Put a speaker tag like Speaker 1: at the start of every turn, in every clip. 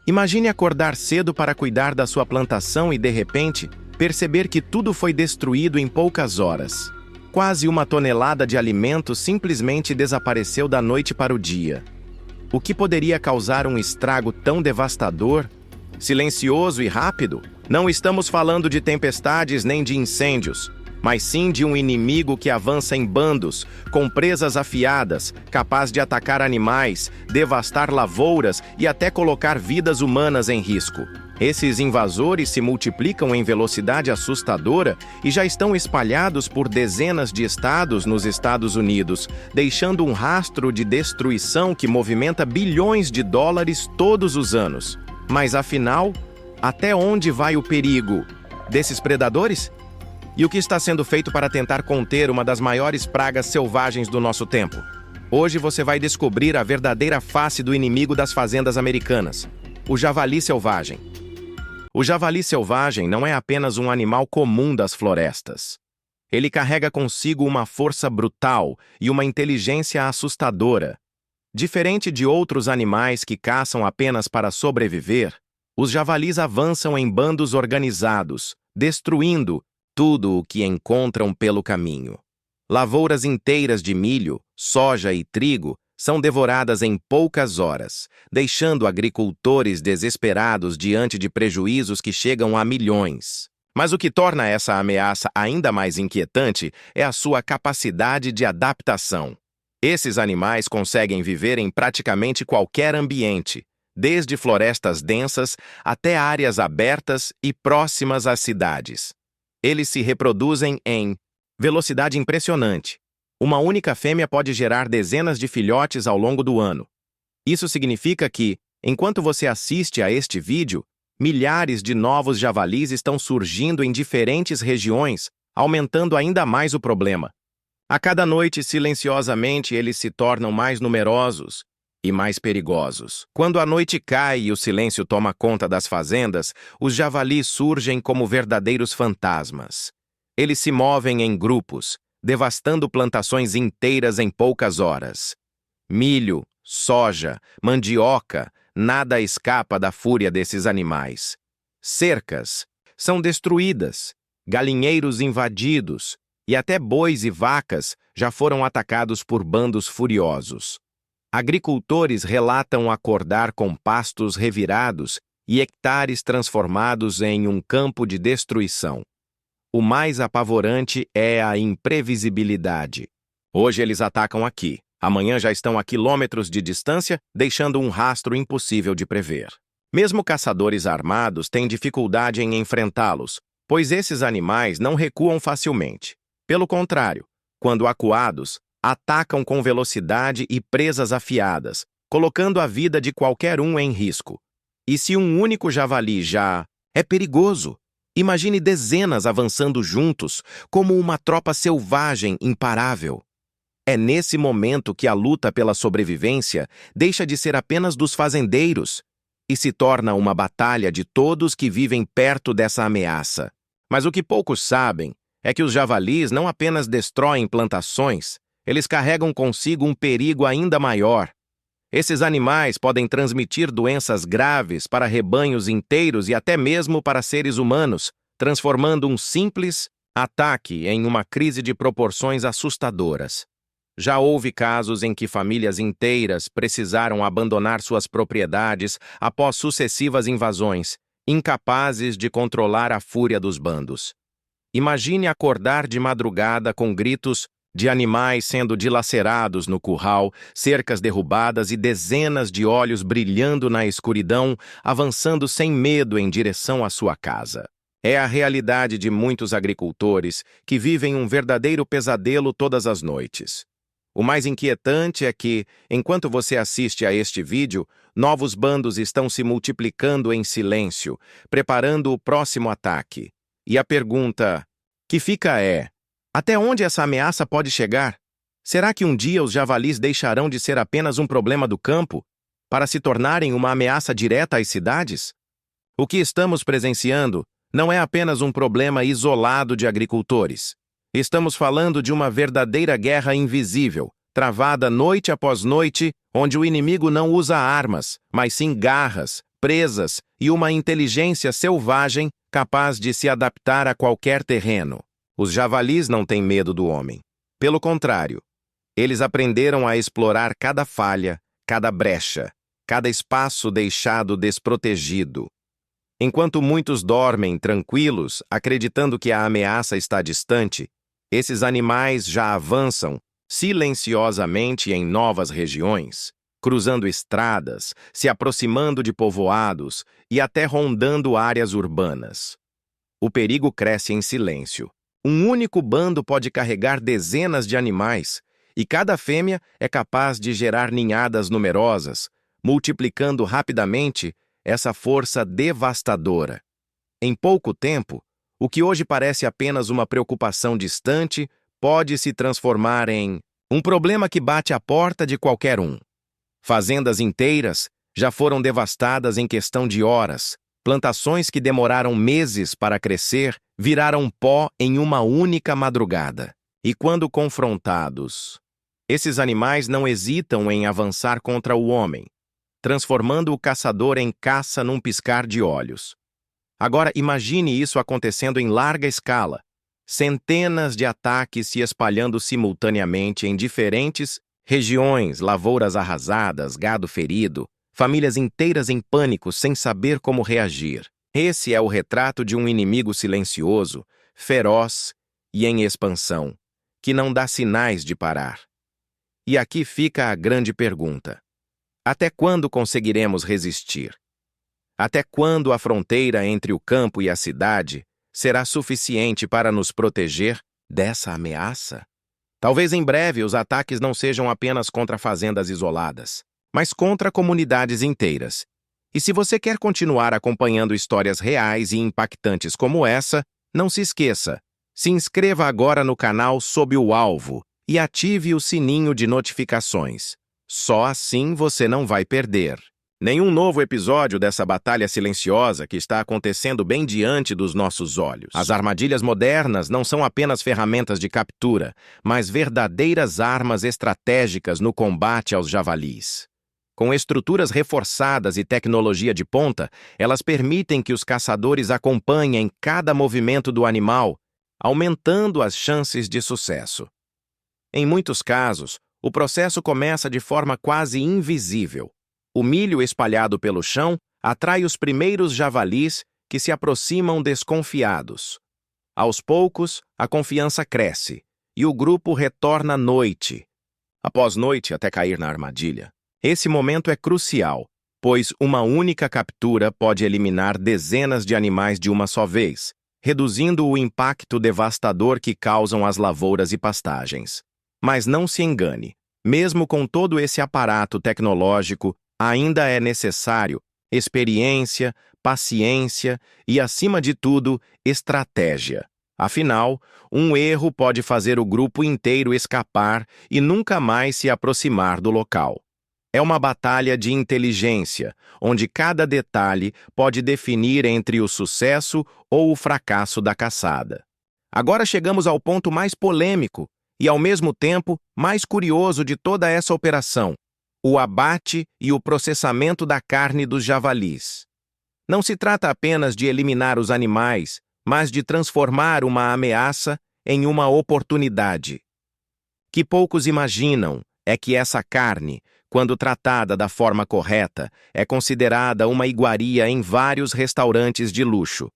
Speaker 1: Imagine acordar cedo para cuidar da sua plantação e, de repente, perceber que tudo foi destruído em poucas horas. Quase 1 tonelada de alimento simplesmente desapareceu da noite para o dia. O que poderia causar um estrago tão devastador, silencioso e rápido? Não estamos falando de tempestades nem de incêndios, mas sim de um inimigo que avança em bandos, com presas afiadas, capaz de atacar animais, devastar lavouras e até colocar vidas humanas em risco. Esses invasores se multiplicam em velocidade assustadora e já estão espalhados por dezenas de estados nos Estados Unidos, deixando um rastro de destruição que movimenta bilhões de dólares todos os anos. Mas afinal, até onde vai o perigo desses predadores? E o que está sendo feito para tentar conter uma das maiores pragas selvagens do nosso tempo? Hoje você vai descobrir a verdadeira face do inimigo das fazendas americanas, o javali selvagem. O javali selvagem não é apenas um animal comum das florestas. Ele carrega consigo uma força brutal e uma inteligência assustadora. Diferente de outros animais que caçam apenas para sobreviver, os javalis avançam em bandos organizados, destruindo tudo o que encontram pelo caminho. Lavouras inteiras de milho, soja e trigo são devoradas em poucas horas, deixando agricultores desesperados diante de prejuízos que chegam a milhões. Mas o que torna essa ameaça ainda mais inquietante é a sua capacidade de adaptação. Esses animais conseguem viver em praticamente qualquer ambiente, desde florestas densas até áreas abertas e próximas às cidades. Eles se reproduzem em velocidade impressionante. Uma única fêmea pode gerar dezenas de filhotes ao longo do ano. Isso significa que, enquanto você assiste a este vídeo, milhares de novos javalis estão surgindo em diferentes regiões, aumentando ainda mais o problema. A cada noite, silenciosamente, eles se tornam mais numerosos e mais perigosos. Quando a noite cai e o silêncio toma conta das fazendas, os javalis surgem como verdadeiros fantasmas. Eles se movem em grupos, devastando plantações inteiras em poucas horas. Milho, soja, mandioca, nada escapa da fúria desses animais. Cercas são destruídas, galinheiros invadidos e até bois e vacas já foram atacados por bandos furiosos. Agricultores relatam acordar com pastos revirados e hectares transformados em um campo de destruição. O mais apavorante é a imprevisibilidade. Hoje eles atacam aqui, amanhã já estão a quilômetros de distância, deixando um rastro impossível de prever. Mesmo caçadores armados têm dificuldade em enfrentá-los, pois esses animais não recuam facilmente. Pelo contrário, quando acuados, atacam com velocidade e presas afiadas, colocando a vida de qualquer um em risco. E se um único javali já é perigoso, imagine dezenas avançando juntos, como uma tropa selvagem imparável. É nesse momento que a luta pela sobrevivência deixa de ser apenas dos fazendeiros e se torna uma batalha de todos que vivem perto dessa ameaça. Mas o que poucos sabem é que os javalis não apenas destroem plantações, eles carregam consigo um perigo ainda maior. Esses animais podem transmitir doenças graves para rebanhos inteiros e até mesmo para seres humanos, transformando um simples ataque em uma crise de proporções assustadoras. Já houve casos em que famílias inteiras precisaram abandonar suas propriedades após sucessivas invasões, incapazes de controlar a fúria dos bandos. Imagine acordar de madrugada com gritos de animais sendo dilacerados no curral, cercas derrubadas e dezenas de olhos brilhando na escuridão, avançando sem medo em direção à sua casa. É a realidade de muitos agricultores que vivem um verdadeiro pesadelo todas as noites. O mais inquietante é que, enquanto você assiste a este vídeo, novos bandos estão se multiplicando em silêncio, preparando o próximo ataque. E a pergunta que fica é: até onde essa ameaça pode chegar? Será que um dia os javalis deixarão de ser apenas um problema do campo para se tornarem uma ameaça direta às cidades? O que estamos presenciando não é apenas um problema isolado de agricultores. Estamos falando de uma verdadeira guerra invisível, travada noite após noite, onde o inimigo não usa armas, mas sim garras, presas e uma inteligência selvagem capaz de se adaptar a qualquer terreno. Os javalis não têm medo do homem. Pelo contrário, eles aprenderam a explorar cada falha, cada brecha, cada espaço deixado desprotegido. Enquanto muitos dormem tranquilos, acreditando que a ameaça está distante, esses animais já avançam silenciosamente em novas regiões, cruzando estradas, se aproximando de povoados e até rondando áreas urbanas. O perigo cresce em silêncio. Um único bando pode carregar dezenas de animais, e cada fêmea é capaz de gerar ninhadas numerosas, multiplicando rapidamente essa força devastadora. Em pouco tempo, o que hoje parece apenas uma preocupação distante pode se transformar em um problema que bate à porta de qualquer um. Fazendas inteiras já foram devastadas em questão de horas. Plantações que demoraram meses para crescer viraram pó em uma única madrugada. E quando confrontados, esses animais não hesitam em avançar contra o homem, transformando o caçador em caça num piscar de olhos. Agora imagine isso acontecendo em larga escala. Centenas de ataques se espalhando simultaneamente em diferentes regiões, lavouras arrasadas, gado ferido, famílias inteiras em pânico sem saber como reagir. Esse é o retrato de um inimigo silencioso, feroz e em expansão, que não dá sinais de parar. E aqui fica a grande pergunta: até quando conseguiremos resistir? Até quando a fronteira entre o campo e a cidade será suficiente para nos proteger dessa ameaça? Talvez em breve os ataques não sejam apenas contra fazendas isoladas, mas contra comunidades inteiras. E se você quer continuar acompanhando histórias reais e impactantes como essa, não se esqueça, se inscreva agora no canal Sob o Alvo e ative o sininho de notificações. Só assim você não vai perder nenhum novo episódio dessa batalha silenciosa que está acontecendo bem diante dos nossos olhos. As armadilhas modernas não são apenas ferramentas de captura, mas verdadeiras armas estratégicas no combate aos javalis. Com estruturas reforçadas e tecnologia de ponta, elas permitem que os caçadores acompanhem cada movimento do animal, aumentando as chances de sucesso. Em muitos casos, o processo começa de forma quase invisível. O milho espalhado pelo chão atrai os primeiros javalis que se aproximam desconfiados. Aos poucos, a confiança cresce e o grupo retorna noite após noite até cair na armadilha. Esse momento é crucial, pois uma única captura pode eliminar dezenas de animais de uma só vez, reduzindo o impacto devastador que causam as lavouras e pastagens. Mas não se engane, mesmo com todo esse aparato tecnológico, ainda é necessário experiência, paciência e, acima de tudo, estratégia. Afinal, um erro pode fazer o grupo inteiro escapar e nunca mais se aproximar do local. É uma batalha de inteligência, onde cada detalhe pode definir entre o sucesso ou o fracasso da caçada. Agora chegamos ao ponto mais polêmico e, ao mesmo tempo, mais curioso de toda essa operação: o abate e o processamento da carne dos javalis. Não se trata apenas de eliminar os animais, mas de transformar uma ameaça em uma oportunidade. Que poucos imaginam é que essa carne, quando tratada da forma correta, é considerada uma iguaria em vários restaurantes de luxo.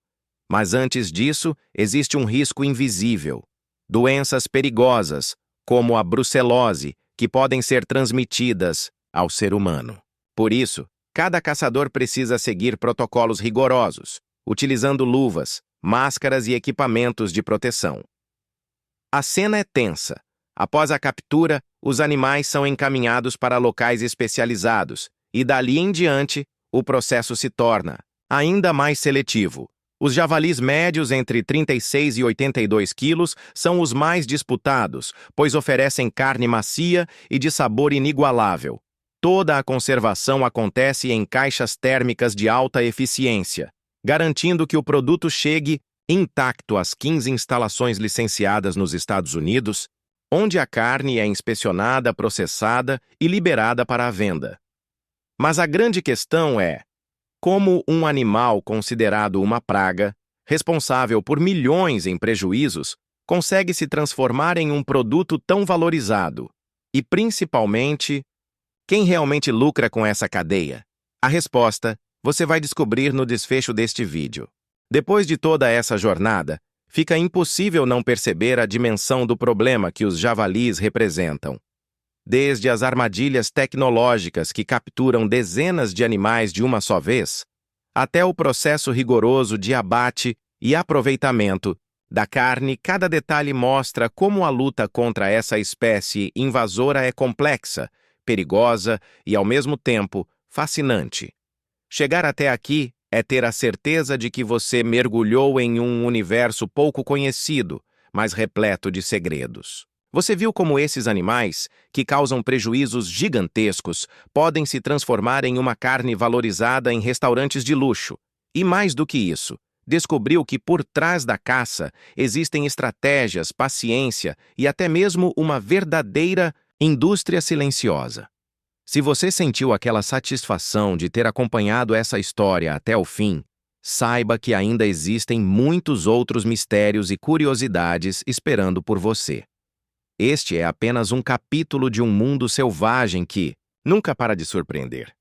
Speaker 1: Mas antes disso, existe um risco invisível: doenças perigosas, como a brucelose, que podem ser transmitidas ao ser humano. Por isso, cada caçador precisa seguir protocolos rigorosos, utilizando luvas, máscaras e equipamentos de proteção. A cena é tensa. Após a captura, os animais são encaminhados para locais especializados e, dali em diante, o processo se torna ainda mais seletivo. Os javalis médios entre 36 e 82 quilos são os mais disputados, pois oferecem carne macia e de sabor inigualável. Toda a conservação acontece em caixas térmicas de alta eficiência, garantindo que o produto chegue intacto às 15 instalações licenciadas nos Estados Unidos, onde a carne é inspecionada, processada e liberada para a venda. Mas a grande questão é: Como um animal considerado uma praga, responsável por milhões em prejuízos, consegue se transformar em um produto tão valorizado? E, principalmente, quem realmente lucra com essa cadeia? A resposta você vai descobrir no desfecho deste vídeo. Depois de toda essa jornada, fica impossível não perceber a dimensão do problema que os javalis representam. Desde as armadilhas tecnológicas que capturam dezenas de animais de uma só vez, até o processo rigoroso de abate e aproveitamento da carne, cada detalhe mostra como a luta contra essa espécie invasora é complexa, perigosa e, ao mesmo tempo, fascinante. Chegar até aqui é ter a certeza de que você mergulhou em um universo pouco conhecido, mas repleto de segredos. Você viu como esses animais, que causam prejuízos gigantescos, podem se transformar em uma carne valorizada em restaurantes de luxo. E mais do que isso, descobriu que por trás da caça existem estratégias, paciência e até mesmo uma verdadeira indústria silenciosa. Se você sentiu aquela satisfação de ter acompanhado essa história até o fim, saiba que ainda existem muitos outros mistérios e curiosidades esperando por você. Este é apenas um capítulo de um mundo selvagem que nunca para de surpreender.